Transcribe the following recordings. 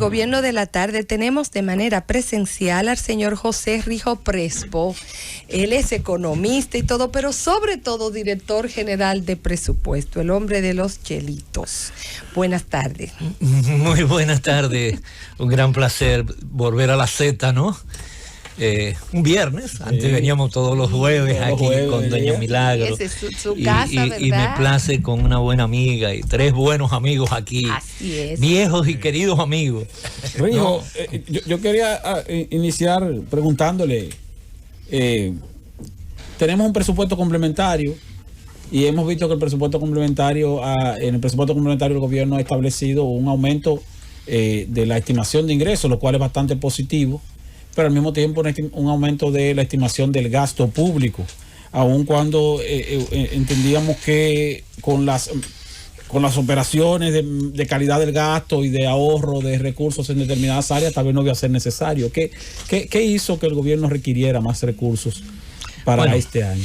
Gobierno de la Tarde tenemos de manera presencial al señor José Rijo Prespo. Él es economista y todo, pero sobre todo director general de presupuesto, el hombre de los chelitos. Buenas tardes. Muy buenas tardes. Un gran placer volver a la Z, ¿no? Un viernes, antes veníamos todos los jueves aquí con Doña Milagro. Esa es su casa, ¿verdad? Y me place con una buena amiga y tres buenos amigos aquí. Así es. Viejos y queridos amigos. Rijo, yo quería iniciar preguntándole, tenemos un presupuesto complementario y hemos visto que el presupuesto complementario, en el presupuesto complementario el gobierno ha establecido un aumento de la estimación de ingresos, lo cual es bastante positivo, pero al mismo tiempo un aumento de la estimación del gasto público, aun cuando entendíamos que con las operaciones de calidad del gasto y de ahorro de recursos en determinadas áreas tal vez no iba a ser necesario. ¿Qué hizo que el gobierno requiriera más recursos para este año?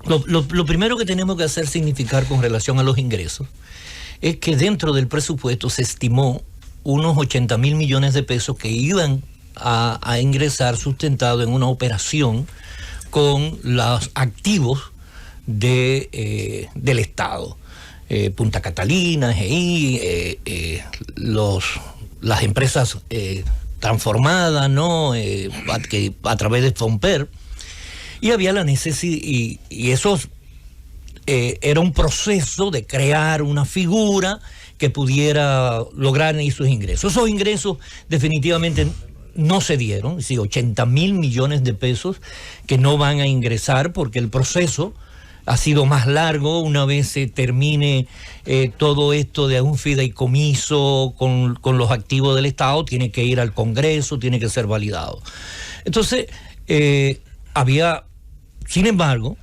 Lo primero que tenemos que hacer significar con relación a los ingresos es que dentro del presupuesto se estimó unos 80,000 millones de pesos que iban a ingresar sustentado en una operación con los activos del Estado. Punta Catalina, GI, las empresas transformadas, ¿no? A través de Fomper. Y había la necesidad, y eso era un proceso de crear una figura que pudiera lograr esos ingresos. Esos ingresos definitivamente no se dieron, es decir, 80,000 millones de pesos que no van a ingresar porque el proceso ha sido más largo. Una vez se termine todo esto de un fideicomiso con los activos del Estado, tiene que ir al Congreso, tiene que ser validado. Entonces, sin embargo,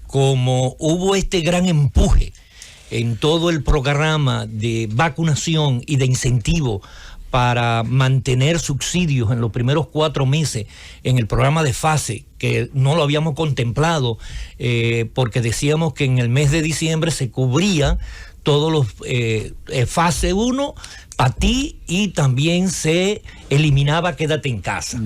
como hubo este gran empuje en todo el programa de vacunación y de incentivo para mantener subsidios en los primeros 4 meses en el programa de FASE, que no lo habíamos contemplado porque decíamos que en el mes de diciembre se cubría todos los fase 1 para ti y también se eliminaba quédate en casa.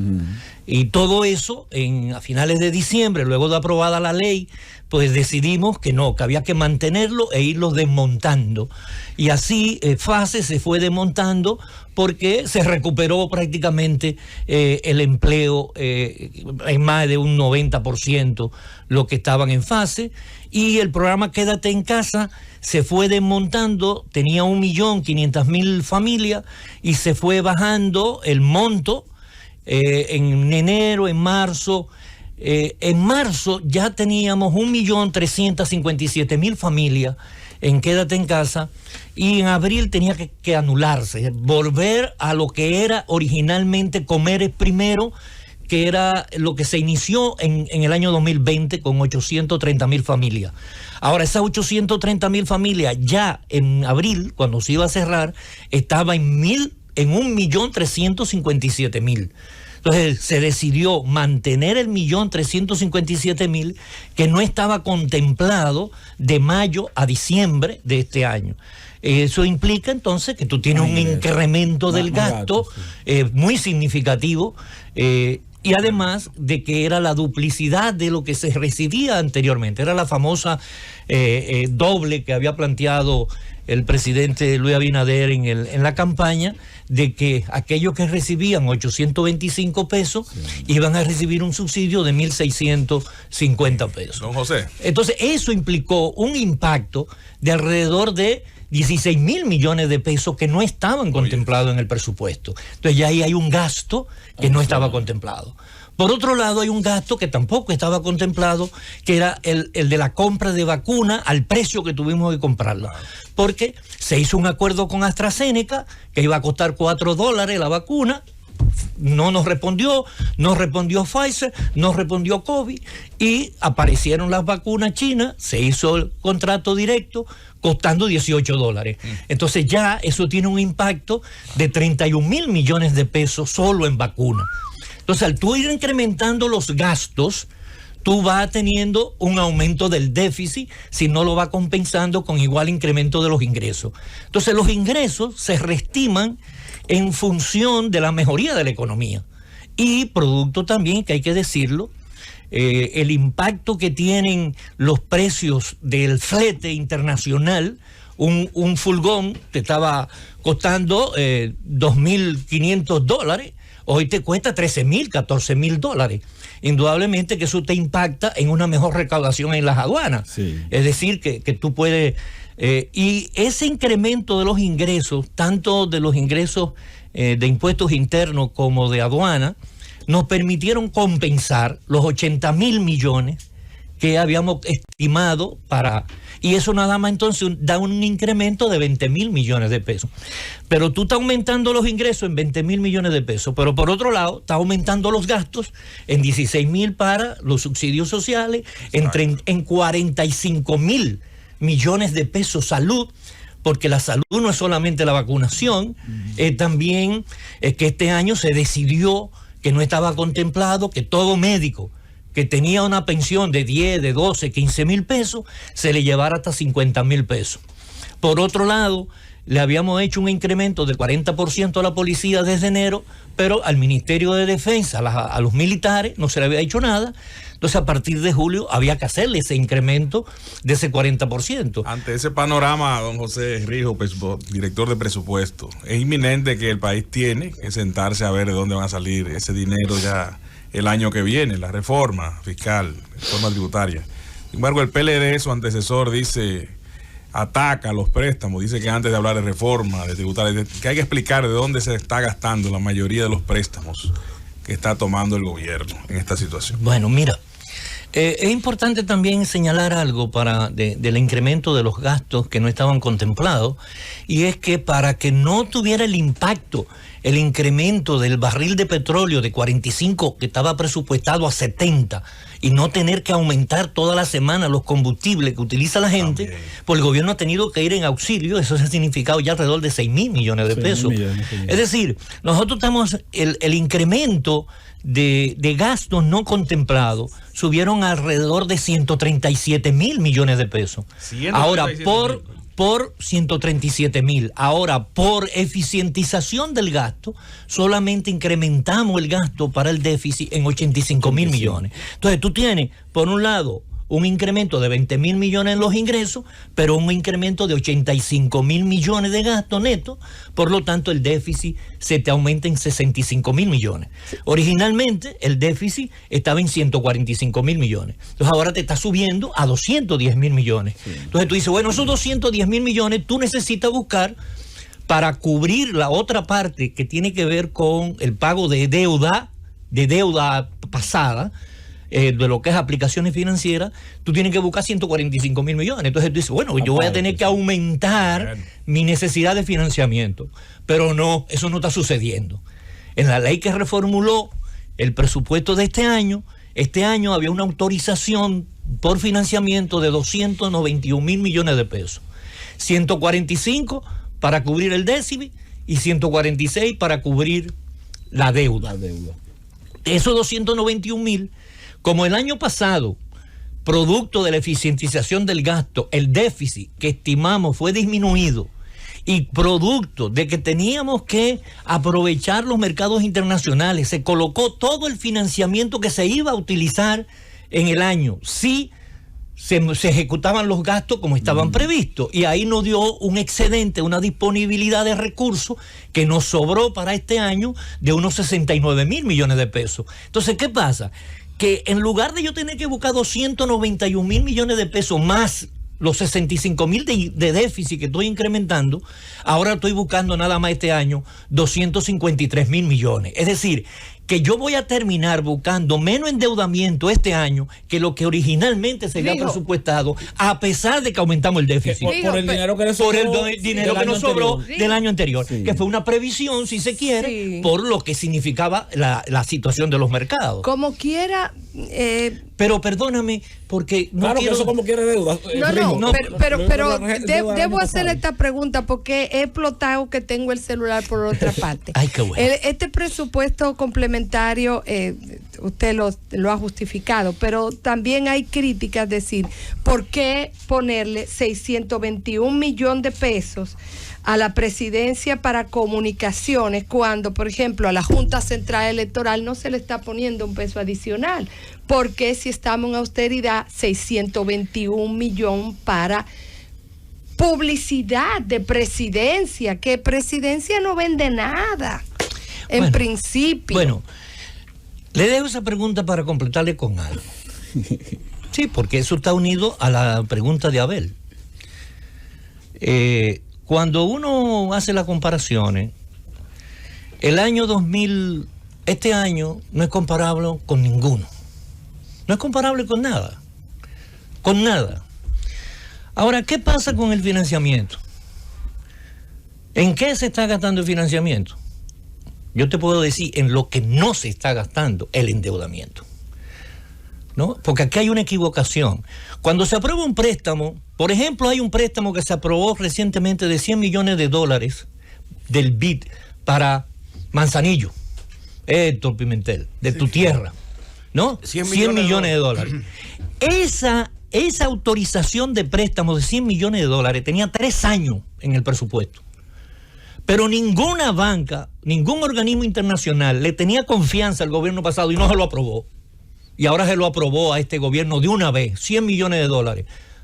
Y todo eso a finales de diciembre, luego de aprobada la ley, pues decidimos que no, que había que mantenerlo e irlo desmontando. Y así FASE se fue desmontando porque se recuperó prácticamente el empleo en más de un 90% lo que estaban en FASE, y el programa Quédate en Casa se fue desmontando, tenía 1.500.000 familias y se fue bajando el monto en enero, en marzo. En marzo ya teníamos 1.357.000 familias en Quédate en Casa, y en abril tenía que anularse, volver a lo que era originalmente Comer es Primero, que era lo que se inició en el año 2020 con 830.000 familias. Ahora, esas 830.000 familias ya en abril, cuando se iba a cerrar, estaba en 1.357.000. Entonces se decidió mantener el 1.357.000 que no estaba contemplado de mayo a diciembre de este año. Eso implica entonces que tú tienes un incremento del gasto muy significativo, y además de que era la duplicidad de lo que se recibía anteriormente. Era la famosa doble que había planteado el presidente Luis Abinader en la campaña, de que aquellos que recibían 825 pesos iban a recibir un subsidio de 1.650 pesos. Don José. Entonces eso implicó un impacto de alrededor de 16,000 millones de pesos que no estaban contemplados en el presupuesto. Entonces ya ahí hay un gasto que no estaba contemplado. Por otro lado, hay un gasto que tampoco estaba contemplado, que era el de la compra de vacuna al precio que tuvimos que comprarla. Porque se hizo un acuerdo con AstraZeneca que iba a costar $4 la vacuna. No nos respondió, no respondió Pfizer, no respondió COVID, y aparecieron las vacunas chinas, se hizo el contrato directo costando $18. Entonces ya eso tiene un impacto de 31,000 millones de pesos solo en vacunas. Entonces, al tú ir incrementando los gastos, tú vas teniendo un aumento del déficit si no lo vas compensando con igual incremento de los ingresos. Entonces los ingresos se reestiman en función de la mejoría de la economía y producto también, que hay que decirlo, el impacto que tienen los precios del flete internacional. Un furgón te estaba costando $2.500, hoy te cuesta $13.000, $14.000. Indudablemente que eso te impacta en una mejor recaudación en las aduanas. Sí. Es decir, que tú puedes... y ese incremento de los ingresos, tanto de los ingresos de impuestos internos como de aduana, nos permitieron compensar los 80.000 millones que habíamos estimado para... Y eso nada más entonces da un incremento de 20.000 millones de pesos. Pero tú estás aumentando los ingresos en 20.000 millones de pesos, pero por otro lado estás aumentando los gastos en 16.000 para los subsidios sociales, en 45.000 millones de pesos salud, porque la salud no es solamente la vacunación, también es que este año se decidió que no estaba contemplado que todo médico que tenía una pensión de 10, de 12, 15.000 pesos, se le llevara hasta 50.000 pesos. Por otro lado, le habíamos hecho un incremento del 40% a la policía desde enero, pero al Ministerio de Defensa, a los militares, no se le había hecho nada. Entonces, a partir de julio, había que hacerle ese incremento de ese 40%. Ante ese panorama, don José Rijo, director de presupuesto, es inminente que el país tiene que sentarse a ver de dónde va a salir ese dinero ya el año que viene, la reforma fiscal, reforma tributaria. Sin embargo, el PLD, su antecesor, ataca los préstamos, dice que antes de hablar de reforma, de tributaria, que hay que explicar de dónde se está gastando la mayoría de los préstamos que está tomando el gobierno en esta situación. Bueno, mira, es importante también señalar algo del incremento de los gastos que no estaban contemplados, y es que para que no tuviera el impacto, el incremento del barril de petróleo de 45 que estaba presupuestado a 70 y no tener que aumentar toda la semana los combustibles que utiliza la gente, pues el gobierno ha tenido que ir en auxilio. Eso ha significado ya alrededor de 6.000 millones de pesos. Es decir, nosotros estamos, el incremento de gastos no contemplados subieron alrededor de 137.000 millones de pesos. Ahora, por 137.000. Ahora, por eficientización del gasto, solamente incrementamos el gasto para el déficit en 85.000 millones. Entonces, tú tienes, por un lado, un incremento de 20.000 millones en los ingresos, pero un incremento de 85.000 millones de gastos netos. Por lo tanto, el déficit se te aumenta en 65.000 millones. Originalmente, el déficit estaba en 145.000 millones. Entonces, ahora te está subiendo a 210.000 millones. Sí. Entonces, tú dices, bueno, esos 210.000 millones tú necesitas buscar para cubrir la otra parte que tiene que ver con el pago de deuda pasada, de lo que es aplicaciones financieras. Tú tienes que buscar 145.000 millones. Entonces tú dices, bueno, yo voy a tener que aumentar mi necesidad de financiamiento. Pero no, eso no está sucediendo. En la ley que reformuló el presupuesto de este año había una autorización por financiamiento de 291.000 millones de pesos. 145 para cubrir el déficit y 146 para cubrir la deuda. Esos 291.000, como el año pasado, producto de la eficientización del gasto, el déficit que estimamos fue disminuido, y producto de que teníamos que aprovechar los mercados internacionales, se colocó todo el financiamiento que se iba a utilizar en el año, si se ejecutaban los gastos como estaban previstos, y ahí nos dio un excedente, una disponibilidad de recursos que nos sobró para este año de unos 69.000 millones de pesos. Entonces, ¿qué pasa? Que en lugar de yo tener que buscar 291.000 millones de pesos más los 65.000 de déficit que estoy incrementando, ahora estoy buscando nada más este año 253.000 millones. Es decir, que yo voy a terminar buscando menos endeudamiento este año que lo que originalmente se había presupuestado, a pesar de que aumentamos el déficit. Por el dinero que nos sobró del año anterior, que fue una previsión, si se quiere, por lo que significaba la situación de los mercados. Como quiera... Pero perdóname, porque no claro quiero... que eso como quiere deuda. Pero debo hacer esta pregunta porque he explotado que tengo el celular por otra parte. Ay, qué bueno. Este presupuesto complementario, usted lo ha justificado, pero también hay críticas, decir, ¿por qué ponerle 621 millones de pesos a la presidencia para comunicaciones cuando, por ejemplo, a la Junta Central Electoral no se le está poniendo un peso adicional? ¿Por qué, si estamos en austeridad, 621 millones para publicidad de presidencia? Que presidencia no vende nada, en principio. Bueno, le dejo esa pregunta para completarle con algo. Sí, porque eso está unido a la pregunta de Abel. Cuando uno hace las comparaciones, el año 2000, este año no es comparable con ninguno. No es comparable con nada. Con nada. Ahora, ¿qué pasa con el financiamiento? ¿En qué se está gastando el financiamiento? Yo te puedo decir en lo que no se está gastando, el endeudamiento, ¿no? Porque aquí hay una equivocación. Cuando se aprueba un préstamo, por ejemplo, hay un préstamo que se aprobó recientemente de $100 millones del BID para Manzanillo, Héctor Pimentel, de tu tierra, ¿no? 100 millones de dólares. Esa autorización de préstamos de $100 millones tenía 3 años en el presupuesto. Pero ninguna banca, ningún organismo internacional le tenía confianza al gobierno pasado y no se lo aprobó. Y ahora se lo aprobó a este gobierno de una vez, $100 millones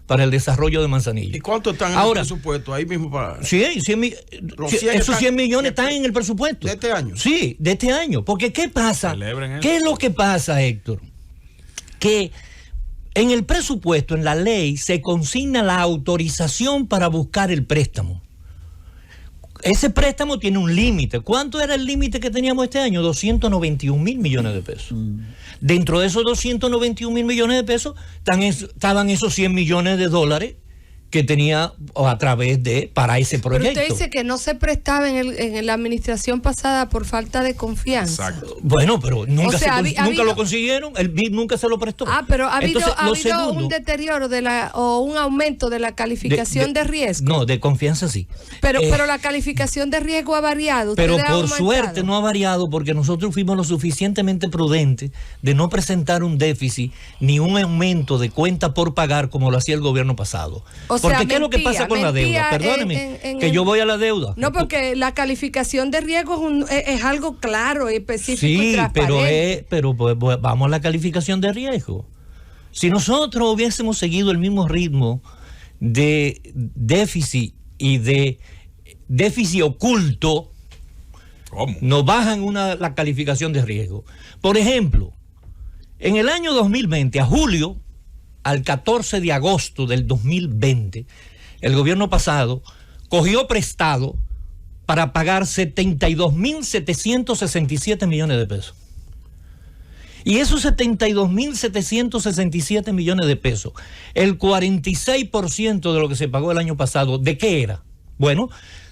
para el desarrollo de Manzanillo. ¿Y cuánto están en el presupuesto? Ahí mismo para... Sí, esos 100 millones están en el presupuesto. ¿De este año? Sí, de este año. Porque ¿qué pasa? ¿Qué es lo que pasa, Héctor? Que en el presupuesto, en la ley, se consigna la autorización para buscar el préstamo. Ese préstamo tiene un límite. ¿Cuánto era el límite que teníamos este año? 291 mil millones de pesos. Dentro de esos 291 mil millones de pesos estaban esos 100 millones de dólares que tenía a través para ese proyecto. Pero usted dice que no se prestaba en la administración pasada por falta de confianza. Exacto. Bueno, pero nunca, nunca lo consiguieron, el BID nunca se lo prestó. Pero ha habido un deterioro o un aumento de la calificación de riesgo. No, de confianza sí. Pero la calificación de riesgo ha variado. Pero por suerte no ha variado porque nosotros fuimos lo suficientemente prudentes de no presentar un déficit ni un aumento de cuenta por pagar como lo hacía el gobierno pasado. Porque ¿qué es lo que pasa con la deuda? Perdóneme, que yo voy a la deuda. No, porque la calificación de riesgo es algo claro, específico y transparente. Pero vamos a la calificación de riesgo. Si nosotros hubiésemos seguido el mismo ritmo de déficit y de déficit oculto, nos bajan la calificación de riesgo. Por ejemplo, en el año 2020, a julio, al 14 de agosto del 2020, el gobierno pasado cogió prestado para pagar 72.767 millones de pesos. Y esos 72.767 millones de pesos, el 46% de lo que se pagó el año pasado, ¿de qué era? Bueno,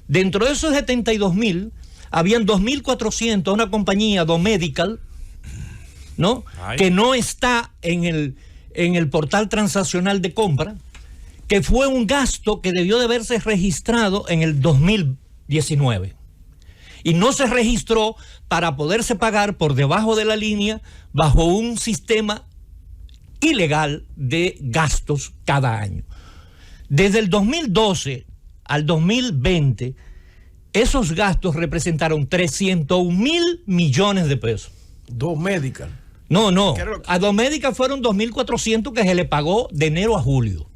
dentro de esos 72.000, habían 2.400 a una compañía Domedical, ¿no? Que no está en el portal transaccional de compra, que fue un gasto que debió de haberse registrado en el 2019. Y no se registró para poderse pagar por debajo de la línea bajo un sistema ilegal de gastos cada año. Desde el 2012 al 2020, esos gastos representaron 300.000 millones de pesos. Domedical. No. A Domedical fueron 2.400 que se le pagó de enero a julio.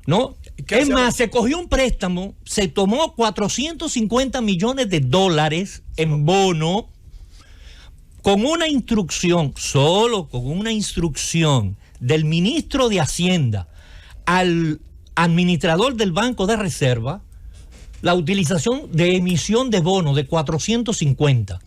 ¿No? Es más, se cogió un préstamo, se tomó 450 millones de dólares en bono con una instrucción, solo con una instrucción del ministro de Hacienda al administrador del Banco de Reserva, la utilización de emisión de bonos de 450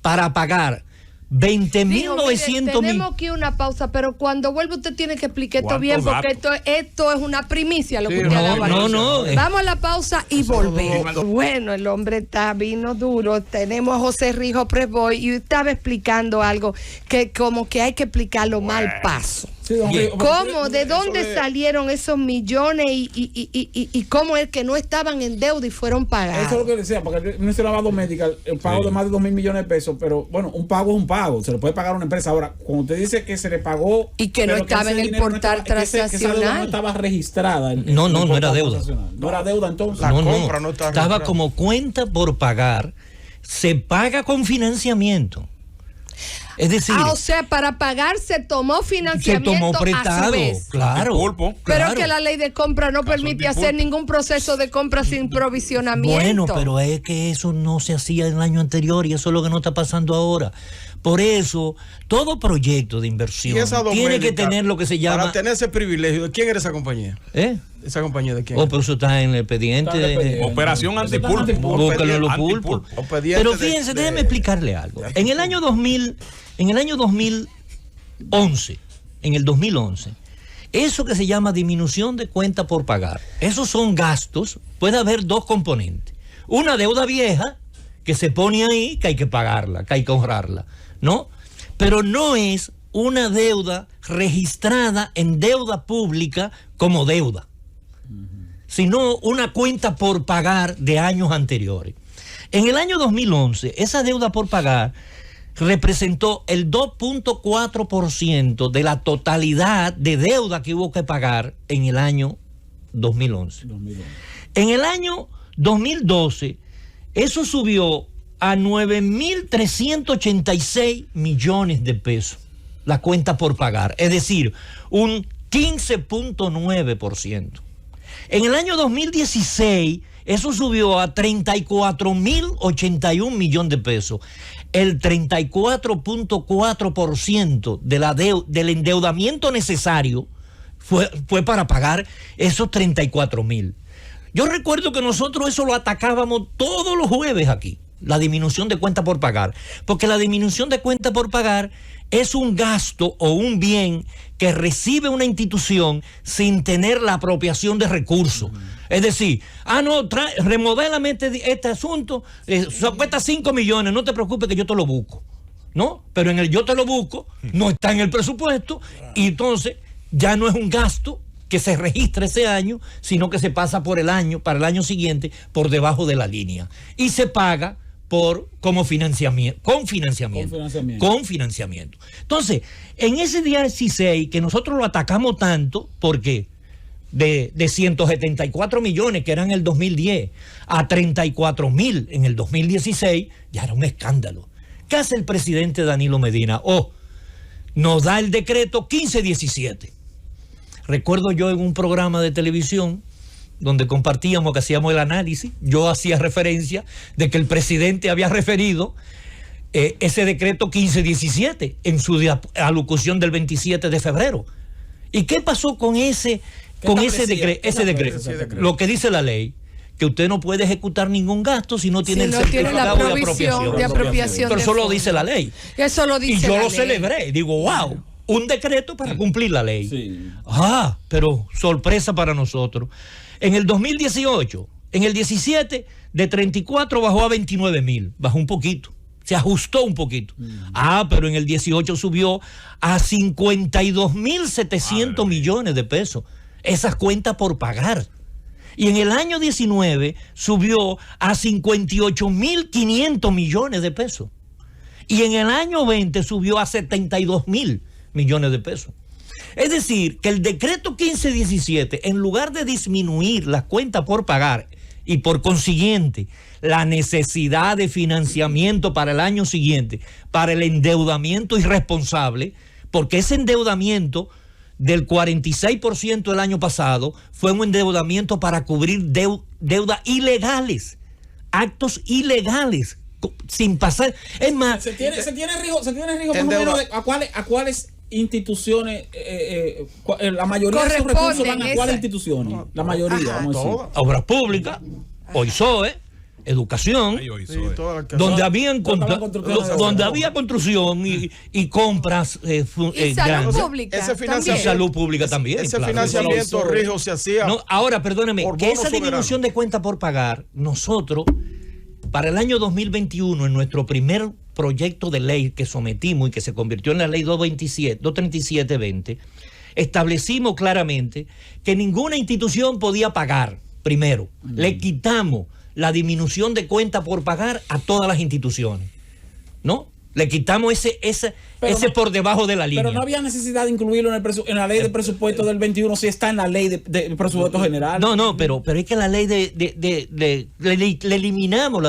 para pagar 20.900. Tenemos aquí una pausa, pero cuando vuelva usted tiene que explicar esto bien, porque esto es una primicia lo que usted acaba de decir. Vamos a la pausa y volvemos. Bueno, el hombre vino duro. Tenemos a José Rijo Presboy y estaba explicando algo que como que hay que explicarlo mal paso. Sí, don Bien. Rijo, ¿Cómo? ¿De eso dónde es- salieron esos millones y cómo es que no estaban en deuda y fueron pagados? Eso es lo que decía, porque no se lavado Medical, el pago de más de 2.000 millones de pesos, pero bueno, un pago es un pago, se le puede pagar a una empresa. Ahora, cuando usted dice que se le pagó Y que no pero estaba ese en el dinero portal que esa deuda transaccional. no estaba registrada. No, no el era portal deuda. transaccional. No era deuda entonces. La compra no está estaba registrada. como cuenta por pagar, se paga con financiamiento. Es decir, O sea, para pagar se tomó se financiamiento tomó a su prestado, vez. claro. Antipulpo. Pero claro. que la ley de compra no permite hacer ningún proceso de compra sin provisionamiento. Bueno, pero es que eso no se hacía en el año anterior y eso es lo que no está pasando ahora. Por eso, todo proyecto de inversión Y esa tiene que Doménica, tener lo que se llama... Para tener ese privilegio, ¿de quién era esa compañía? ¿Eh? ¿Esa compañía de quién? Oh, pero eso está en el expediente Está en el de... expediente. Operación Eso está Antipulpo. Antipulpo. Búscalo en los Antipulpo. pulpos. Expediente Pero de- fíjense, de- déjeme explicarle algo. En el año 2011, en el 2011, eso que se llama disminución de cuenta por pagar, esos son gastos, puede haber dos componentes. Una deuda vieja que se pone ahí, que hay que pagarla, que hay que honrarla, ¿no? Pero no es una deuda registrada en deuda pública como deuda, sino una cuenta por pagar de años anteriores. En el año 2011, esa deuda por pagar representó el 2.4% de la totalidad de deuda que hubo que pagar en el año 2011. En el año 2012, eso subió a 9.386 millones de pesos, la cuenta por pagar, es decir, un 15.9%. En el año 2016, eso subió a 34.081 millones de pesos. El 34.4% del endeudamiento necesario fue para pagar esos 34.000. Yo recuerdo que nosotros eso lo atacábamos todos los jueves aquí, la disminución de cuenta por pagar, porque la disminución de cuenta por pagar es un gasto o un bien que recibe una institución sin tener la apropiación de recursos. Es decir, no, remodélame este asunto, cuesta 5 millones, no te preocupes que yo te lo busco. ¿No? Pero en el yo te lo busco, no está en el presupuesto, y entonces ya no es un gasto que se registra ese año, sino que se pasa para el año siguiente, por debajo de la línea. Y se paga con financiamiento. Entonces, en ese día 16, que nosotros lo atacamos tanto, porque de 174 millones que eran en el 2010 a 34.000 en el 2016, ya era un escándalo. ¿Qué hace el presidente Danilo Medina? Nos da el decreto 1517. Recuerdo yo en un programa de televisión donde compartíamos, que hacíamos el análisis, yo hacía referencia de que el presidente había referido ese decreto 1517 en su alocución del 27 de febrero. ¿Y qué pasó con ese decreto? Lo que dice la ley, que usted no puede ejecutar ningún gasto si no tiene el certificado de apropiación. Pero eso lo dice la ley. Eso lo dice y yo la lo ley. celebré. Digo, wow, un decreto para cumplir la ley. Sí. Pero sorpresa para nosotros. En el 2018, en el 17, de 34 bajó a 29.000. Bajó un poquito. Se ajustó un poquito. Pero en el 18 subió a 52.700 millones de pesos. Esas cuentas por pagar. Y en el año 19 subió a 58.500 millones de pesos. Y en el año 20 subió a 72.000 millones de pesos. Es decir, que el decreto 1517, en lugar de disminuir las cuentas por pagar y por consiguiente la necesidad de financiamiento para el año siguiente, para el endeudamiento irresponsable, porque ese endeudamiento del 46% el año pasado fue un endeudamiento para cubrir deudas ilegales, actos ilegales, sin pasar. Es más, Se tiene Rijo más o menos a cuáles instituciones, la mayoría de esos recursos van a cuáles instituciones, la mayoría, vamos a decir. obras públicas, OISOE, educación, donde había construcción y compras Y salud grandes. pública. Ese Y financiamiento, salud pública también. ese claro. financiamiento, Rijo, se hacía. No, ahora, perdóneme, por que bono esa disminución soberano. de cuenta por pagar, nosotros, para el año 2021, en nuestro primer proyecto de ley que sometimos y que se convirtió en la ley 237-20, establecimos claramente que ninguna institución podía pagar, primero. Le quitamos la disminución de cuenta por pagar a todas las instituciones, ¿no? Le quitamos ese por debajo de la línea. Pero no había necesidad de incluirlo en la ley de presupuesto del 21, si está en la ley de presupuesto general. No, pero es que la ley le eliminamos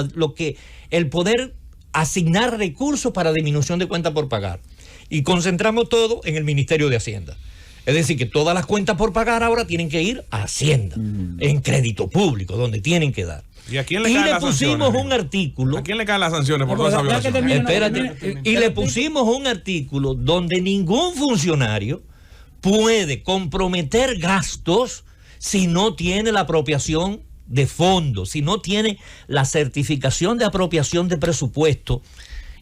el poder asignar recursos para disminución de cuentas por pagar. Y concentramos todo en el Ministerio de Hacienda. Es decir, que todas las cuentas por pagar ahora tienen que ir a Hacienda, en crédito público, donde tienen que dar. ¿Y a quién le caen las sanciones? Pusimos un artículo. ¿A quién le caen las sanciones por toda esa violación? Espérate. Y le pusimos un artículo donde ningún funcionario puede comprometer gastos si no tiene la apropiación de fondos, si no tiene la certificación de apropiación de presupuesto.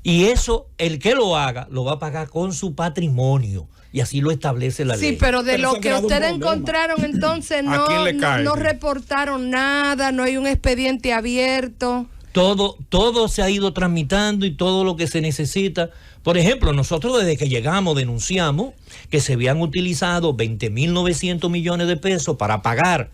Y eso, el que lo haga, lo va a pagar con su patrimonio. Y así lo establece la ley. Sí, pero de lo que ustedes encontraron, entonces no reportaron nada, no hay un expediente abierto. Todo se ha ido tramitando y todo lo que se necesita. Por ejemplo, nosotros desde que llegamos denunciamos que se habían utilizado 20.900 millones de pesos para pagar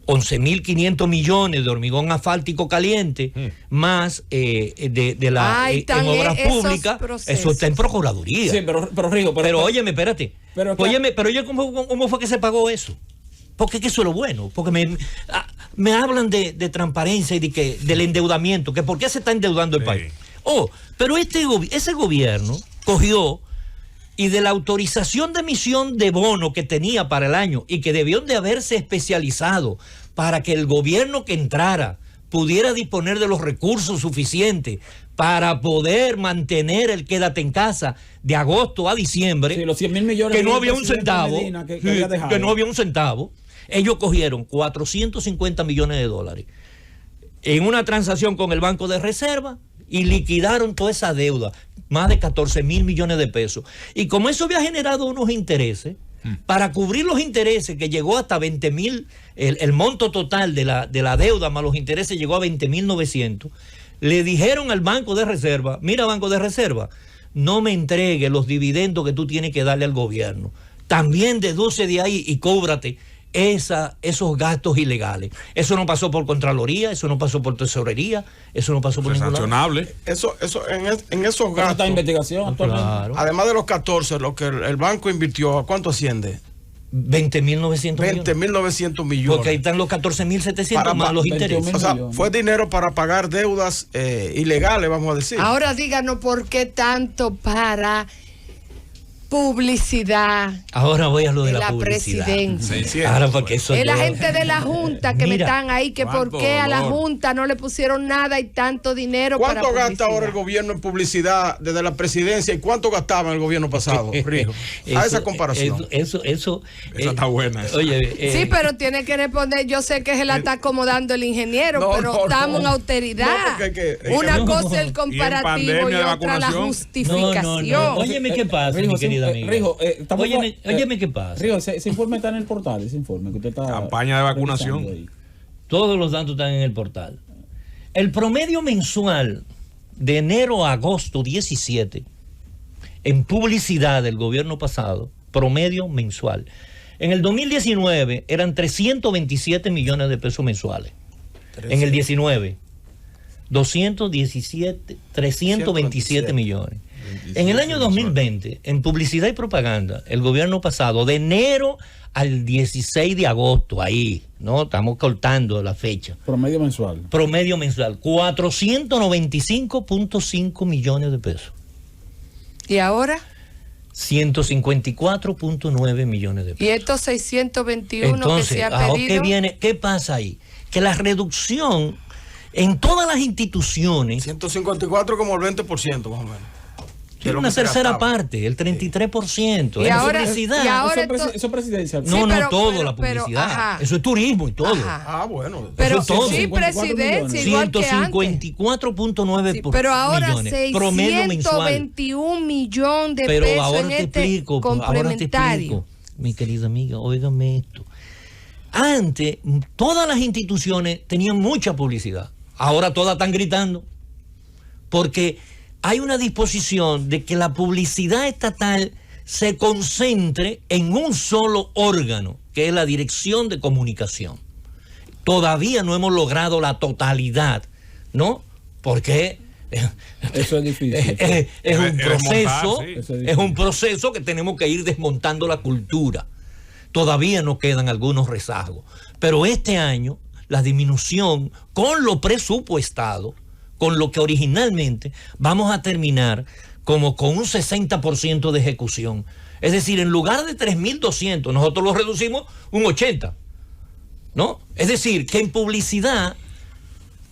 11.500 millones de hormigón asfáltico caliente, más en obras públicas. Eso está en Procuraduría. Sí, pero Rijo, pero óyeme, espérate. Óyeme, ¿cómo fue que se pagó eso? Porque es que eso es lo bueno. Porque me hablan de transparencia y del endeudamiento, que por qué se está endeudando el país. Pero ese gobierno cogió y de la autorización de emisión de bono que tenía para el año y que debió de haberse especializado para que el gobierno que entrara pudiera disponer de los recursos suficientes para poder mantener el quédate en casa de agosto a diciembre, sí, los 100.000 millones que no había un centavo, que no había un centavo. Ellos cogieron 450 millones de dólares en una transacción con el Banco de Reserva y liquidaron toda esa deuda, más de 14.000 millones de pesos. Y como eso había generado unos intereses, para cubrir los intereses, que llegó hasta 20.000, el monto total de la deuda más los intereses llegó a 20.900, le dijeron al Banco de Reserva: mira, Banco de Reserva, no me entregue los dividendos que tú tienes que darle al gobierno, también deduce de ahí y cóbrate esos gastos ilegales. Eso no pasó por Contraloría, eso no pasó por Tesorería, eso no pasó por ningún lado. Sancionable. Eso en esos gastos. Está investigación actualmente. Claro. Además de los 14, lo que el banco invirtió, ¿a cuánto asciende? 20.900 millones. 20.900 millones. Porque ahí están los 14.700 más los intereses. O sea, fue dinero para pagar deudas ilegales, vamos a decir. Ahora díganos por qué tanto para publicidad. Ahora voy a lo de la publicidad. Presidencia. Ahora porque eso es la gente de la Junta que me están ahí, que por qué a la dolor. Junta no le pusieron nada y tanto dinero para ¿Cuánto publicidad? gasta ahora el gobierno en publicidad desde la presidencia y cuánto gastaba en el gobierno pasado, Rijo? A esa comparación. Eso Esa está buena. Oye, sí, pero tiene que responder. Yo sé que se la está acomodando el ingeniero, pero estamos en austeridad. Una cosa es el comparativo y otra la justificación. No. Óyeme, ¿qué pasa, mi querida amiga? Rijo, óyeme, ¿qué pasa? Rijo, ese informe está en el portal, ese informe que usted está... Campaña de vacunación. Todos los datos están en el portal. El promedio mensual de enero a agosto 17 en publicidad del gobierno pasado, promedio mensual. En el 2019 eran 327 millones de pesos mensuales. En el 19, 327 millones. En el año 2020, en publicidad y propaganda, el gobierno pasado, de enero al 16 de agosto, ahí, ¿no? Estamos cortando la fecha. Promedio mensual. 495.5 millones de pesos. ¿Y ahora? 154.9 millones de pesos. ¿Y estos 621 entonces, que se ha pedido? ¿Qué pasa ahí? Que la reducción en todas las instituciones... 154 como el 20% más o menos. Tiene una tercera parte, el 33%. Y ahora, publicidad. y ahora eso es presidencial. No, todo, la publicidad. Eso es turismo y todo. Ah, bueno. Pero eso es todo. sí, presidencia, igual que antes. 154.9 pero ahora millones. Promedio mensual. 621 millones de pero pesos ahora en te este explico, complementario. Mi querida amiga, óigame esto. Antes, todas las instituciones tenían mucha publicidad. Ahora todas están gritando. Porque hay una disposición de que la publicidad estatal se concentre en un solo órgano, que es la Dirección de Comunicación. Todavía no hemos logrado la totalidad, ¿no? Porque eso es difícil. Es un proceso, sí. es un proceso que tenemos que ir desmontando la cultura. Todavía nos quedan algunos rezagos. Pero este año, la disminución con lo presupuestado, con lo que originalmente, vamos a terminar como con un 60% de ejecución. Es decir, en lugar de 3.200, nosotros lo reducimos un 80%. ¿No? Es decir, que en publicidad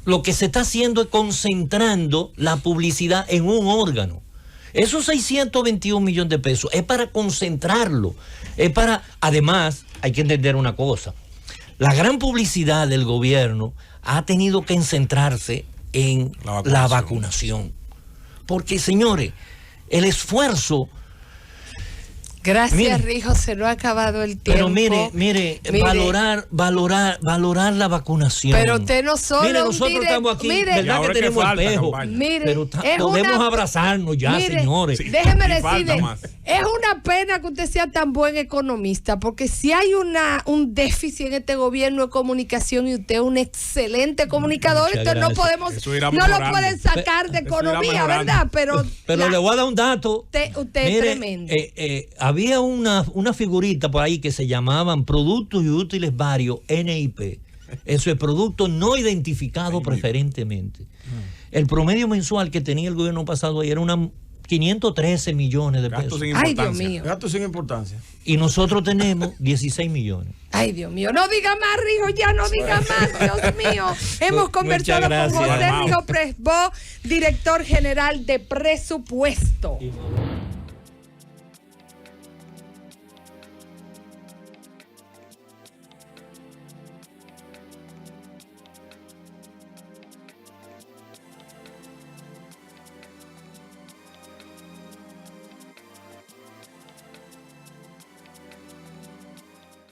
lo que se está haciendo es concentrando la publicidad en un órgano. Esos 621 millones de pesos es para concentrarlo. Es para, además, hay que entender una cosa. La gran publicidad del gobierno ha tenido que centrarse en la vacunación. Porque, señores, el esfuerzo... Gracias, Rijo, se nos ha acabado el tiempo. Pero mire, valorar la vacunación. Pero usted no solo mire, nosotros estamos aquí, verdad que tenemos espejo, pero podemos abrazarnos ya, señores. Sí, déjeme decirle, es una pena que usted sea tan buen economista, porque si hay un déficit en este gobierno de comunicación y usted es un excelente comunicador, entonces no lo pueden sacar de economía, ¿verdad? Pero le voy a dar un dato. Usted es tremendo. Había una figurita por ahí que se llamaban Productos y Útiles Varios, NIP. Eso es Productos No Identificados Preferentemente. El promedio mensual que tenía el gobierno pasado ahí era 513 millones de pesos. Ay, Dios mío. Gastos sin importancia. Y nosotros tenemos 16 millones. Ay, Dios mío. No diga más, Rijo, ya no diga más, Dios mío. Hemos conversado con José Rijo Presbó, director general de Presupuesto.